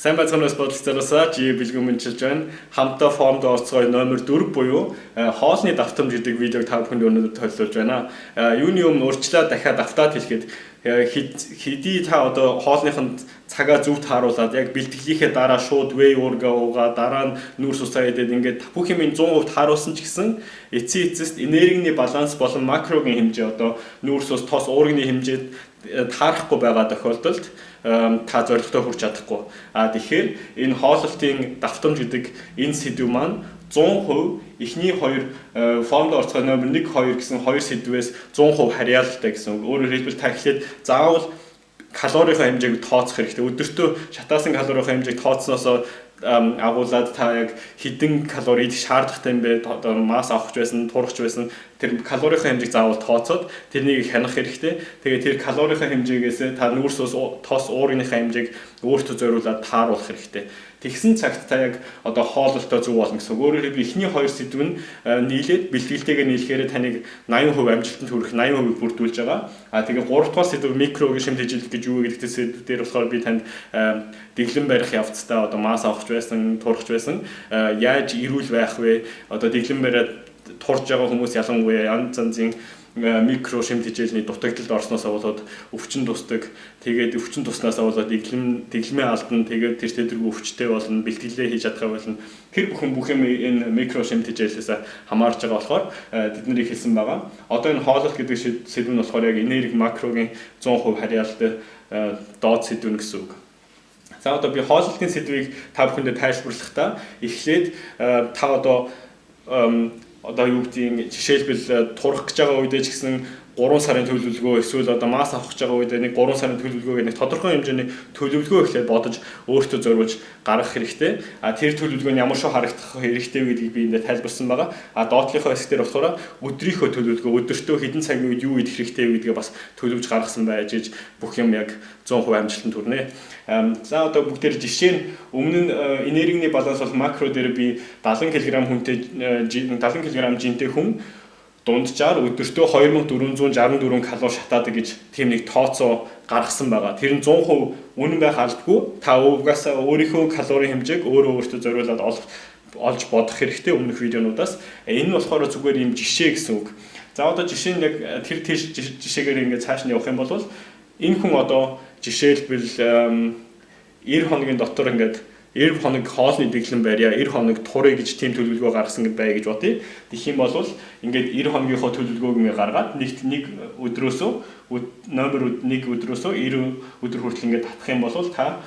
Сайн байцгаанаас бодлогоосаа жи бэлгүүн мэдчилж байна. Хамтаа формд орцгой номер 4 буюу хоолны давтамж гэдэг видеог та бүхэнд өнөөдөр төлөвлөж байна. Юуны өмнө урьдчилаа дахиад автаад хэлэхэд хэдий та одоо хоолныхын цагаа зөв тааруулаад яг бэлтгэлийнхээ дараа шууд вэй уурга уугаа дараа нь нүүрс усаа идээд ингээд бүх юм 100% тааруулсан ч гэсэн эцсийн эцэст энергийн баланс болон макрогийн хэмжээ одоо нүүрс ус тос уурганы хэмжээд таарахгүй байгаа тохиолдолд та зорилготой хүрч чадахгүй. Тэгэхээр энэ хооллолтын давтамж гэдэг энэ сэдв маань 100% эхний хоёр формд орцгой номер 1 2 гэсэн хоёр сэдвээс 100% харьяалалтай гэсэн үг. Өөрөөр хэлбэл та эхлээд заавал калорийн хэмжээг тооцох хэрэгтэй. Өдөртөө шатаасан калорийн хэмжээг тооцсноосоо агуулад та яг хэдэн калори идэх шаардлагатай юм бэ? Одоо мас авах байсан, турах байсан тэр калорийн хэмжээг заавал тооцоод тэрнийг хянах хэрэгтэй. Тэгээд тэр калорийн хэмжээгээс та нүүрс ус тос уургийнхаа хэмжээг өөртөө зориулаад тааруулах хэрэгтэй. Тэгсэн цагт та яг одоо хооллолтоо зөв болно гэсэн. Өөрөөр хэлбэл эхний хоёр сэдв нь нийлээд бэлтгэлтэйгээ нийлэхээр таныг 80% амжилтанд хүрэх 80% бүрдүүлж байгаа. Тэгээ 3 дугаар сэдв микрогийн шимт хичээлэл гэж юу гэдэг сэдв дээр болохоор би танд дэглэм барих явцдаа одоо мас авах байсан, турах байсан яаж ирүүл байх вэ? Одоо дэглэм бариад турж байгаа хүмүүс ялангуяа янз янзын микро шимт хичээлний дутагдалд орсноосоо болоод өвчин тусдаг. Тэгээд өвчин туснасаа болоод дэглэмээ алдна. Тэгээд тэр тэдэргүй өвчтэй болно, бэлтгэлээ хийж чадхаа болно. Тэр бүх юм энэ микро шимт хичээлээс хамаарч байгаа болохоор тэднийг хэлсэн байгаа. Одоо энэ хооллолт гэдэг сэдв нь болохоор яг энерги макрогийн 100% харьяалалтай доод сэдв гэсэн үг. За одоо би хооллолтын сэдвийг та бүхэндээ тайлбарлахдаа эхлээд та одоо юу гэдгийг жишээлбэл турах гэж байгаа үедээ ч гэсэн 3 сарын төлөвлөгөө эсвэл одоо мас авах гэж байгаа үедээ нэг 3 сарын төлөвлөгөө гэдэг тодорхой хэмжээний төлөвлөгөө ихлээр бодож өөртөө зориулж гаргах хэрэгтэй. Тэр төлөвлөгөө нь ямар шиг харагдах хэрэгтэй вэ гэдгийг би эндээ тайлбарсан байгаа. Доотлийнхоо хэсгээр болохоор өдрийнхөө төлөвлөгөө өдөртөө хэдэн цагийн үед юу идэх хэрэгтэй вэ гэдгээ бас төлөвлөж гаргасан байж иж бүх юм яг 100% амжилтанд хүрнэ. За одоо бүгдээр жишээ нь өмнө нь энергийн баланс бол макро дээр би 70 кг хүнтэй 70 кг жинтэй хүн дунджаар өдөртөө 2464 калори шатаадаг гэж тийм нэг тооцоо гаргасан байгаа. Тэр нь 100% үнэн байх албагүй. Та угаасаа өөрийнхөө калорийн хэмжээг өөртөө зориулаад олж бодох хэрэгтэй өмнөх видеонуудаас. Энэ нь болохоор зүгээр юм жишээ гэсэн үг. За одоо жишээ нь яг тэр жишээгээр ингээд цааш нь явах юм бол энэ хүн одоо жишээлбэл 90 хоногийн дотор ингээд 90 хоног хоолны дэглэм барья, 90 хоног турыг гэж тийм төлөвлөгөө гаргасан гэж бай гэж бодъё. Тэгэх юм бол ингээд 90 хоногийнхоо төлөвлөгөөг ингээ гаргаад нэг өдрөөсөө номер 1 өдрөөсөө 90 өдөр хүртэл ингээ татах юм бол та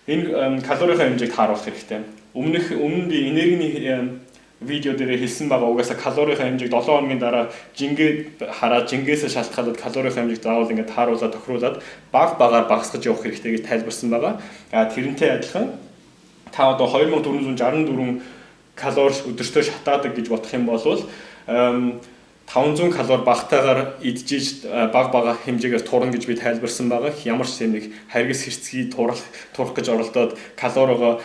энэ калорийн хэмжээг тааруулах хэрэгтэй. Өмнө би энергийн видео дээр хэлсэн байгаа угаасаа калорийн хэмжээг 7 хоногийн дараа жингээ хараад жингээс шалтгаалаад калорийн хэмжээг заавал ингээ тааруулаад тохируулаад багаар багасгаж явах хэрэгтэй гэж тайлбарсан байгаа. Тэрнтэй адилхан та одоо 2464 калори өдөртөө шатаадаг гэж бодох юм бол 500 калори багтаагаар идэж бага хэмжээгээр турна гэж би тайлбарсан байгаа. Ямар ч юм нэг харгас хэрцгий турах гэж оролдоод калоригоо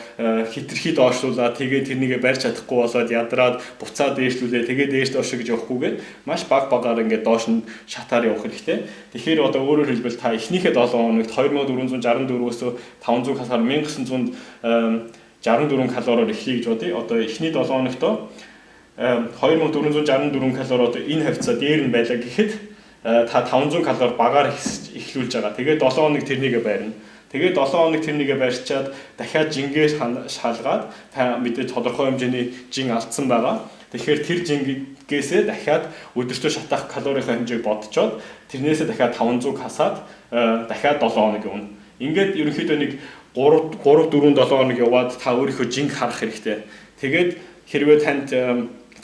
хитрхи доошлуулаад тэгээд тэрнийгээ барьж чадахгүй болоод ядраад буцаад дээшлүүлээ тэгээд дээш доош гэж явахгүйгээр маш багаар ингээд доош нь шатаар явах хэрэгтэй. Тэгэхээр одоо өөрөөр хэлбэл та эхнийхээ 7 хоногт 2464-өөс 500 калори 1964 калориор эхлэе гэж бодъё. Одоо эхний 7 хоногтоо 2464 калори одоо энэ хавцаа дээр нь байлаа гэхэд та 500 калори багаар эхлүүлж байгаа. Тэгээд 7 хоног тэрнийгээ байрна. Тэгээд 7 хоног тэрнийгээ барьчаад дахиад жингээс шалгаад та мэдээж тодорхой хэмжээний жин алдсан байгаа. Тэгэхээр тэр жингээсээ дахиад өдөртөө шатаах калорийн хэмжээг бодцоод тэрнээсээ дахиад 500 хасаад дахиад 7 хоног явна. Ингээд ерөнхийдөө нэг 3 4 7 хоног яваад та өөрийнхөө жинг харах хэрэгтэй. Тэгээд хэрвээ танд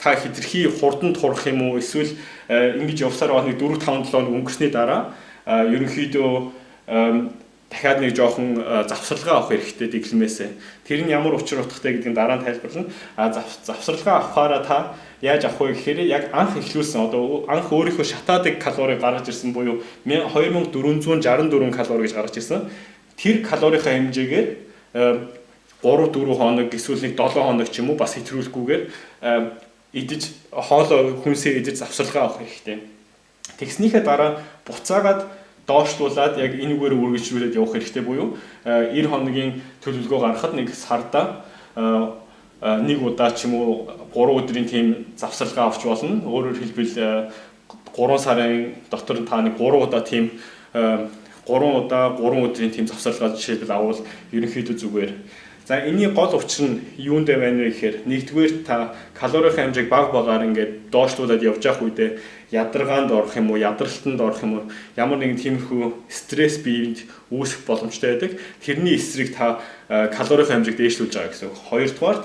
та хитрхи хурдан турах юм уу эсвэл ингэж явсаар байгаа нэг 4 5 7 хоног өнгөрсний дараа ерөнхийдөө дахиад нэг жоохон завсралгаа авах хэрэгтэй дэглэмээсээ. Тэр нь ямар учир утгатай гэдгийг дараа нь тайлбарлана. Завсралгаа авахаараа та яаж авах вэ гэхээр яг анх эхлүүлсэн одоо анх өөрийнхөө шатаадаг калори гаргаж ирсэн буюу 2464 калори гэж гаргаж ирсэн. Тэр калорийнхаа хэмжээгээр 3-4 хоног эсвэл нэг 7 хоног ч юм уу бас хэтрүүлэхгүйгээр идэж хоол хүнсээ идэж завсралгаа авах хэрэгтэй. Тэгснийхээ дараа буцаагаад доошлуулад яг энэгээр үргэлжлүүлээд явах хэрэгтэй буюу 90 хоногийн төлөвлөгөө гаргахад нэг сарда нэг удаа ч юм уу 3 өдрийн тийм завсарлага авч болно. Өөрөөр хэлбэл 3 сарын дотор та нэг 3 удаа тийм 3 өдрийн тийм завсарлага жишээлбэл авал ерөнхийдөө зүгээр. За энэний гол учир нь юунд байна вэ гэхээр нэгдүгээр та калорийн хэмжээг баг багаар ингээд доошлуулад явж явах үедээ ядаргаанд орох юм уу, ядралтанд орох юм уу, ямар нэгэн тиймэрхүү стресс биед үүсэх боломжтой байдаг. Тэрний эсрэг та калорийн хэмжээг дээшлүүлж байгаа гэсэн үг. Хоёрдугаарт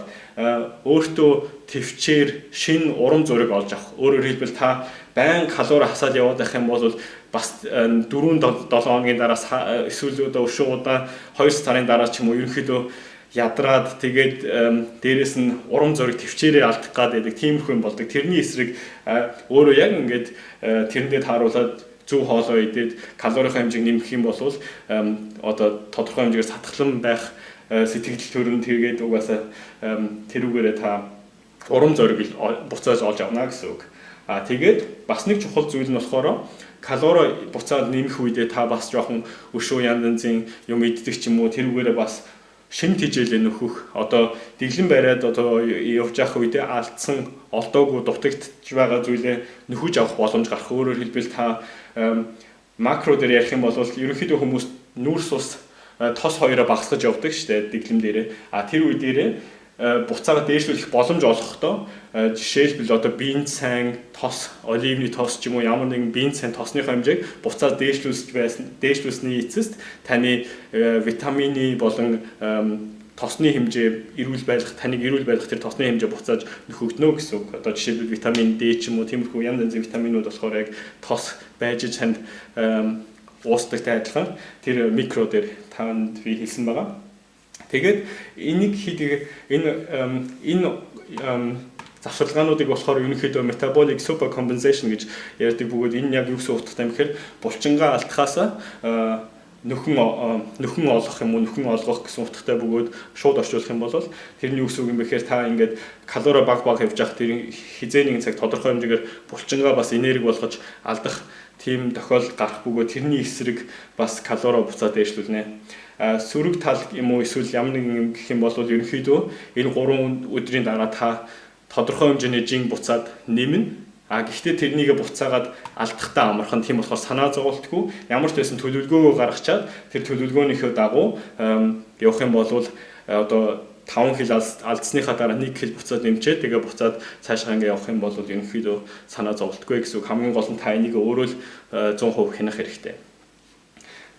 өөртөө төвчээр шин урам зориг олж авах. Өөрөөр хэлбэл та байн калори хасаад яваад байх юм бол бас 4-7 хоногийн дараа эсвэл өшөө удаа 2 сарын дараа ч юм уу ерөнхийдөө ядраад тэгээд дээрэс нь урам зориг төвчээрээ алдах гэдэг тиймэрхүү юм болдог. Тэрний эсрэг өөрөө яг ингээд тэрэндээ тааруулаад зөв хоолоо идээд калорийн хэмжээг нэмэх юм бол одоо тодорхой хэмжээгээр сатгалан байх сэтгэл төрөнд тэргээд угаасаа тэрүүгээрээ та урам зориг буцааж олж авна гэсэн үг. Тэгээд бас нэг чухал зүйл нь болохоор калори буцаад нэмэх үедээ та бас жоохон өшөө янз янзын юм иддэг ч юм уу тэрүүгээрээ бас шин тижээлээ нөхөх одоо дэглэн бариад одоо явж явах үедээ алдсан олдоогүй дутагдж байгаа зүйлээ нөхөж авах боломж гарах. Өөрөөр хэлбэл та макро дээр ярих юм бол ерөнхийдөө хүмүүс нүүрс ус тос хоёроо багасгаж явдаг шүү дээ дэглэм дээрээ. Тэр үе дээрээ буцаага дээшлүүлэх боломж олохдоо жишээлбэл одоо биеийн сайн тос, оливны тос ч юм уу ямар нэгэн биеийн сайн тосныхоо хэмжээг буцаад дээшлүүлсний эцэст таны витамины болон тосны хэмжээ таныг эрүүл байлгах тэр тосны хэмжээ буцааж нөхөгднө гэсэн үг. Одоо жишээлбэл витамин D ч юм уу тиймэрхүү янз янзын витаминууд болохоор яг тос байж чанд уусдагтай адилхан тэр микро дээр танд би хэлсэн байгаа. Тэгээд энийг энэ завсарлагаануудыг болохоор ерөнхийдөө metabolic supercompensation гэж ярьдаг бөгөөд энэ яг юу гэсэн утгатай юм гэхээр булчингаа алдахаас нөхөн олох юм уу нөхөн олгох гэсэн утгатай бөгөөд шууд орчуулах юм бол тэрний юу гэсэн үг юм бэ гэхээр та ингээд калори баг явж явах тэр хизээ нэгэн цаг тодорхой хэмжээгээр булчингаа бас энерги болгож алдах тийм тохиолдол гарах бөгөөд тэрний эсрэг бас калори буцаад дээшлүүлнэ. Сөрөг тал юм уу эсвэл ямар нэгэн юм гэх юм бол ерөнхийдөө энэ 3 өдрийн дараа та тодорхой хэмжээний жин буцаад нэмнэ. Гэхдээ тэрнийг буцаагаад алдахтаа амархан тийм болохоор санаа зовлтгүй ямар ч байсан төлөвлөгөөгөө гаргачаад тэр төлөвлөгөөнийхөө дагуу явах юм бол одоо 5 хил алдсныхаа дараа 1 хил буцаад нэмчээ тэгээ буцаад цаашаа ингээ явах юм бол ерөнхийдөө санаа зовлтгүй гэсэн үг. Хамгийн гол нь та энийг өөрөө л 100% хянах хэрэгтэй.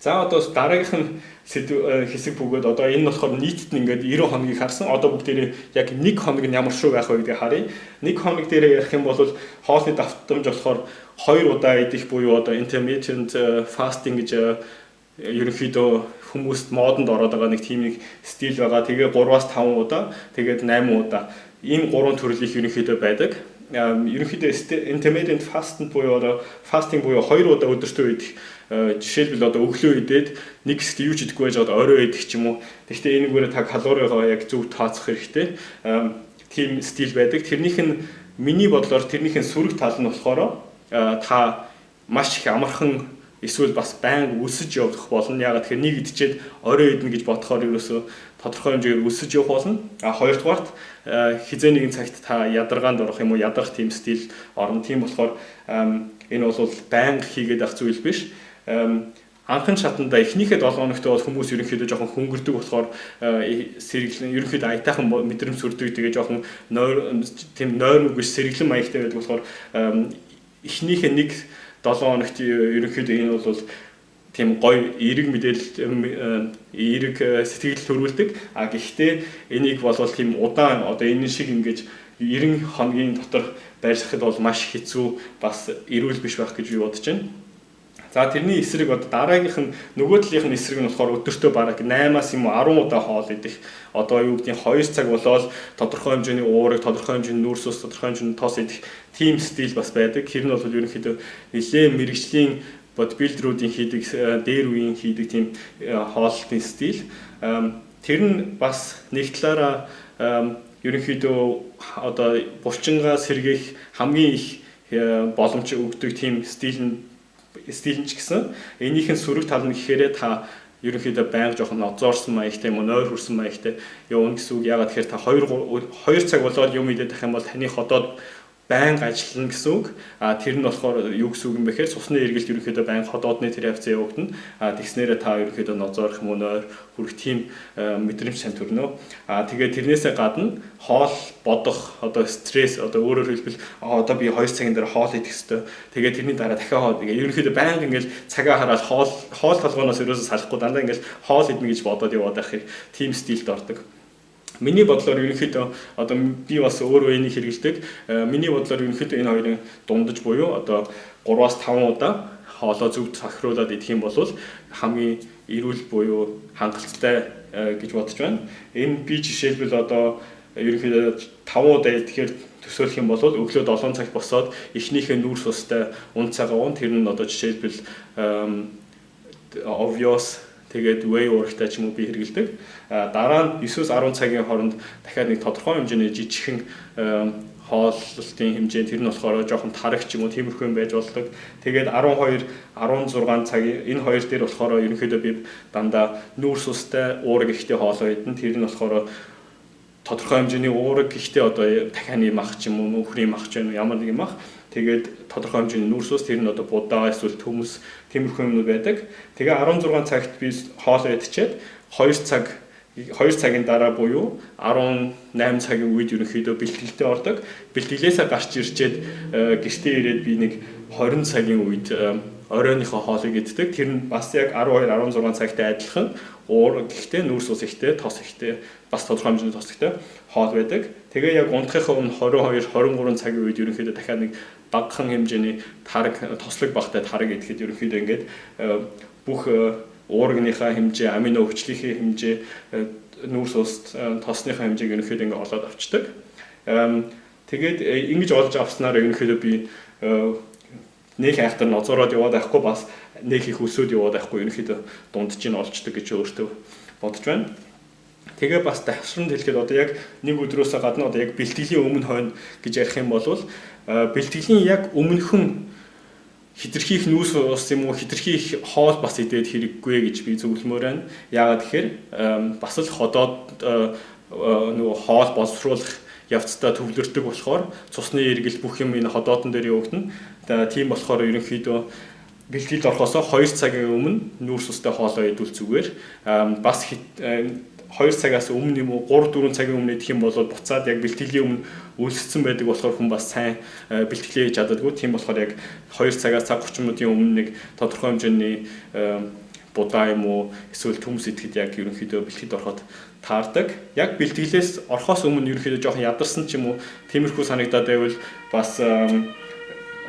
За одоо дараагийнх нь хэсэг бөгөөд одоо энэ нь болохоор нийтд нь ингээд 90 хоногийг харсан. Одоо бүгдээрээ яг 1 хоног нь ямар шүү байх вэ гэдгийг харъя. 1 хоног дээр ярих юм бол хоолны давтамж болохоор 2 удаа идэх буюу одоо intermittent fasting гэж ерөнхийдөө хүмүүст модонд ороод байгаа нэг тийм нэг стил байгаа. Тэгээ 3-5 удаа, тэгээд 8 удаа. Энэ 3 төрлийн ерөнхийдөө байдаг. Ерөнхийдөө intermittent fasting буюу 2 удаа өдөртөө идэх. Жишээлбэл одоо өглөө идээд нэг хэсэг юу ч идэхгүй байж одоо орой идэх ч юм уу. Гэхдээ энэгээр та калоригоо яг зөв тооцох хэрэгтэй. Тийм стил байдаг. Тэрнийх нь миний бодлоор тэрнийх нь сөрөг тал нь болохоор та маш их амархан эсвэл бас байнга өсөж явах болно. Ягаад тэгэхээр нэг идчихэд орой идэнэ гэж бодохоор ерөөсөө тодорхой хэмжээгээр өсөж явах болно. Хоёрдугаарт хизээ нэгэн цагт та ядаргаанд орох юм уу ядрах тийм стил орно. Тийм болохоор энэ бол байнга хийгээд авах зүйл биш. Анхны шатанда эхнийхээ 7 хоногт бол хүмүүс ерөнхийдөө жоохон хөнгөрдөг болохоор сэргэлэн ерөнхийдөө аятайхан мэдрэмж сүрдэг тэгээ жоохон тийм нойрмоггүй сэргэлэн маягтай байдаг болохоор эхнийхээ 7 хоногт ерөнхийдөө энэ бол тийм гоё эерэг мэдээлэл эерэг сэтгэл төрүүлдэг. Гэхдээ энийг бол тийм удаан одоо энэ шиг ингэж 90 хоногийн дотор байрлахад бол маш хэцүү бас эрүүл биш байх гэж би бодож байна. За тэрний эсрэг одоо дараагийнх нь нөгөө талынх нь эсрэг нь болохоор өдөртөө бараг 8-аас юм уу 10 удаа хоол идэх. Одоо юу гэдгийг 2 цаг болоод тодорхой хэмжээний уурыг, тодорхой хэмжээний нүүрс ус, тодорхой хэмжээний тос идэх тийм стил бас байдаг. Тэр нь бол ерөнхийдөө нэлээд мэрэгжлийн бодибилдерүүдийн хийдэг, дээр үеийн хийдэг тийм хооллолтын стил. Тэр нь бас нэг талаараа ерөнхийдөө одоо булчингаа сэргээх хамгийн их боломж өгдөг тийм стил нь стил ч гэсэн энийхэн сөрөг тал нь гэхээр та ерөнхийдөө байнга жоохон нозоорсон маягтай юм уу, нойр хүрсэн маягтай явна гэсэн үг. Ягаад тэгэхээр та 2 цаг болоод юм идэх юм бол таны ходоод байнга ажиллана гэсэн үг. Тэр нь болохоор юу гэсэн үг юм бэ гэхээр цусны эргэлт ерөнхийдөө байнга ходоодны тэр явц явагдана. Тэгснээрээ та ерөнхийдөө нозоорох юм уу, нойр хүрэх тийм мэдрэмж сайн төрнө. Тэгээд тэрнээсээ гадна хоол бодох, одоо стресс, одоо өөрөөр хэлбэл одоо би 2 цагийн дараа хоол идэх ёстой. Тэгээд тэрний дараа дахиад хоол. Ерөнхийдөө байнга ингээл цагаа хараад хоол толгоноос ерөөсөө салахгүй дандаа ингээл хоол идмэ гэж бодоод яваад байхыг тийм стилд ордог. Миний бодлоор ерөнхийдөө одоо би бас өөрөө энийг хэрэгэлдэг. Миний бодлоор ерөнхийдөө энэ хоёрын дундаж буюу одоо 3-5 удаа хоолоо зөв сахируулаад идэх юм бол хамгийн эрүүл буюу хангалттай гэж бодож байна. Энэ би жишээлбэл одоо ерөнхийдөө 5 удаа идэхээр төсөөлөх юм бол өглөө 7 цагт босоод эхнийхээ нүүрс устай унд цагаа уун тэр нь одоо жишээлбэл obvious тэгээд way уурахтай ч юм уу би хэрэгэлдэг. Дараа нь 9-10 цагийн хооронд дахиад нэг тодорхой хэмжээний жижигхэн хооллолтын хэмжээ тэр нь болохоор жоохон тарих ч юм уу тиймэрхүү юм байж болдог. Тэгээд 12-16 цагийн энэ хоёр дээр болохоор ерөнхийдөө би дандаа нүүрс устай уураг ихтэй хоолоо идэн. Тэр нь болохоор тодорхой хэмжээний уураг ихтэй одоо дахианы мах ч юм уу нөхрийн мах ч юм ямар нэг юм мах. Тэгээд тодорхой хэмжээний нүүрс ус тэр нь одоо будаа эсвэл төмөс тиймэрхүү юмнууд байдаг. Тэгээ 16 цагт би хоолоо идчихэд 2 цагийн дараа буюу 18 цагийн үед ерөнхийдөө бэлтгэлтэй ордог. Бэлтгэлээсээ гарч ирчээд гэртээ ирээд би нэг 20 цагийн үед оройныхоо хоолыг иддэг. Тэр нь бас яг 12-16 цагтай адилхан уур гэхдээ нүүрс ус ихтэй, тос ихтэй, бас тодорхой хэмжээний тос ихтэй хоол байдаг. Тэгээ яг унтахынхаа өмнө 22-23 цагийн үед ерөнхийдөө дахиад нэг багахан хэмжээний тараг тослог багтай тараг идэхэд ерөнхийдөө ингээд бүх уургийнхаа хэмжээ, амино өвчлөлийн хэмжээ, нүүрс ус тосныхаа хэмжээг ерөнхийдөө ингээд олоод авчдаг. Тэгээд ингэж олж авснаар ерөнхийдөө би нэг хайхтар нозоороод яваад байхгүй бас нэг их өсөөд яваад байхгүй ерөнхийдөө дундж ин олчдаг гэж өөртөө бодож байна. Тэгээ бас давшранд хэлэхэд одоо яг нэг өдрөөсөө гадна одоо яг бэлтгэлийн өмнө хойно гэж ярих юм бол бэлтгэлийн яг өмнөхөн хитрхийх нүүрс ус юм уу хитрхийх хоол бас идээд хэрэггүй гэж би зөвлөмөр байна. Яагаад тэгэхээр бас л ходоод нөгөө хоол боловсруулах явцдаа төвлөрдөг болохоор цусны эргэл бүх юм энэ ходоодон дээр явагдана. Тийм болохоор ерөнхийдөө бэлтгэлд орохоос 2 цагийн өмнө нүүрс устай хоолоо идвэл зүгээр. Бас 2 цагаас өмнө юм уу 3-4 цагийн өмнө идэх юм бол буцаад яг бэлтгэлийн өмнө үлссэн байдаг болохоор хүн бас сайн бэлтгэлээ хийж чаддаггүй. Тийм болохоор яг 2 цагаас цаг 30 минутын өмнө нэг тодорхой хэмжээний будаа юм уу эсвэл төмс идэхэд яг ерөнхийдөө бэлтгэд ороход таардаг. Яг бэлтгэлээс орохоос өмнө ерөнхийдөө жоохон ядарсан ч юм уу тиймэрхүү санагдаад байвал бас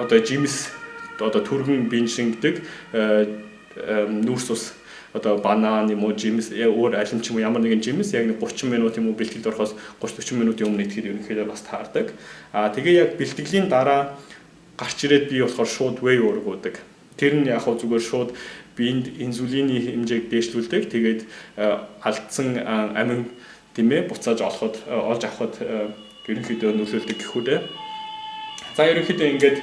одоо жимс одоо түргэн бинжингдэг нүүрс ус одоо банан юм уу жимс өөр алим ч юм уу ямар нэгэн жимс яг нэг 30 минут юм уу бэлтгэлд орохоос 30-40 минутын өмнө идэхэд ерөнхийдөө бас таардаг. Тэгээ яг бэлтгэлийн дараа гарч ирээд би болохоор шууд way уургуудаг. Тэр нь яг зүгээр шууд биед инсулины хэмжээг дээшлүүлдэг. Тэгээд алдсан амин тэмээ буцааж олж авахд ерөнхийдөө нөлөөлдөг гэхүүдээ. За ерөнхийдөө ингээд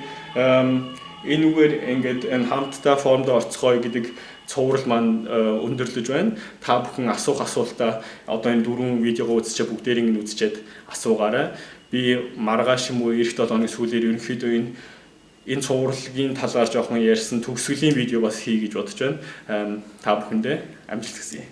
энэ үгээр ингээд энэ хамтдаа формд орцгоё гэдэг цуврал маань өндөрлөж байна. Та бүхэн асуух асуултаа одоо энэ 4 видеого үзчихээ бүгдээрийг нь үзчихэд асуугаарай. Би маргааш юм уу эх 7 оны сүүлээр ерөнхийдөө энэ цувралгийн талаар жоохон ярьсан төгсгөлийн видео бас хий гэж бодож байна. Та бүхэндээ амжилт хүсье.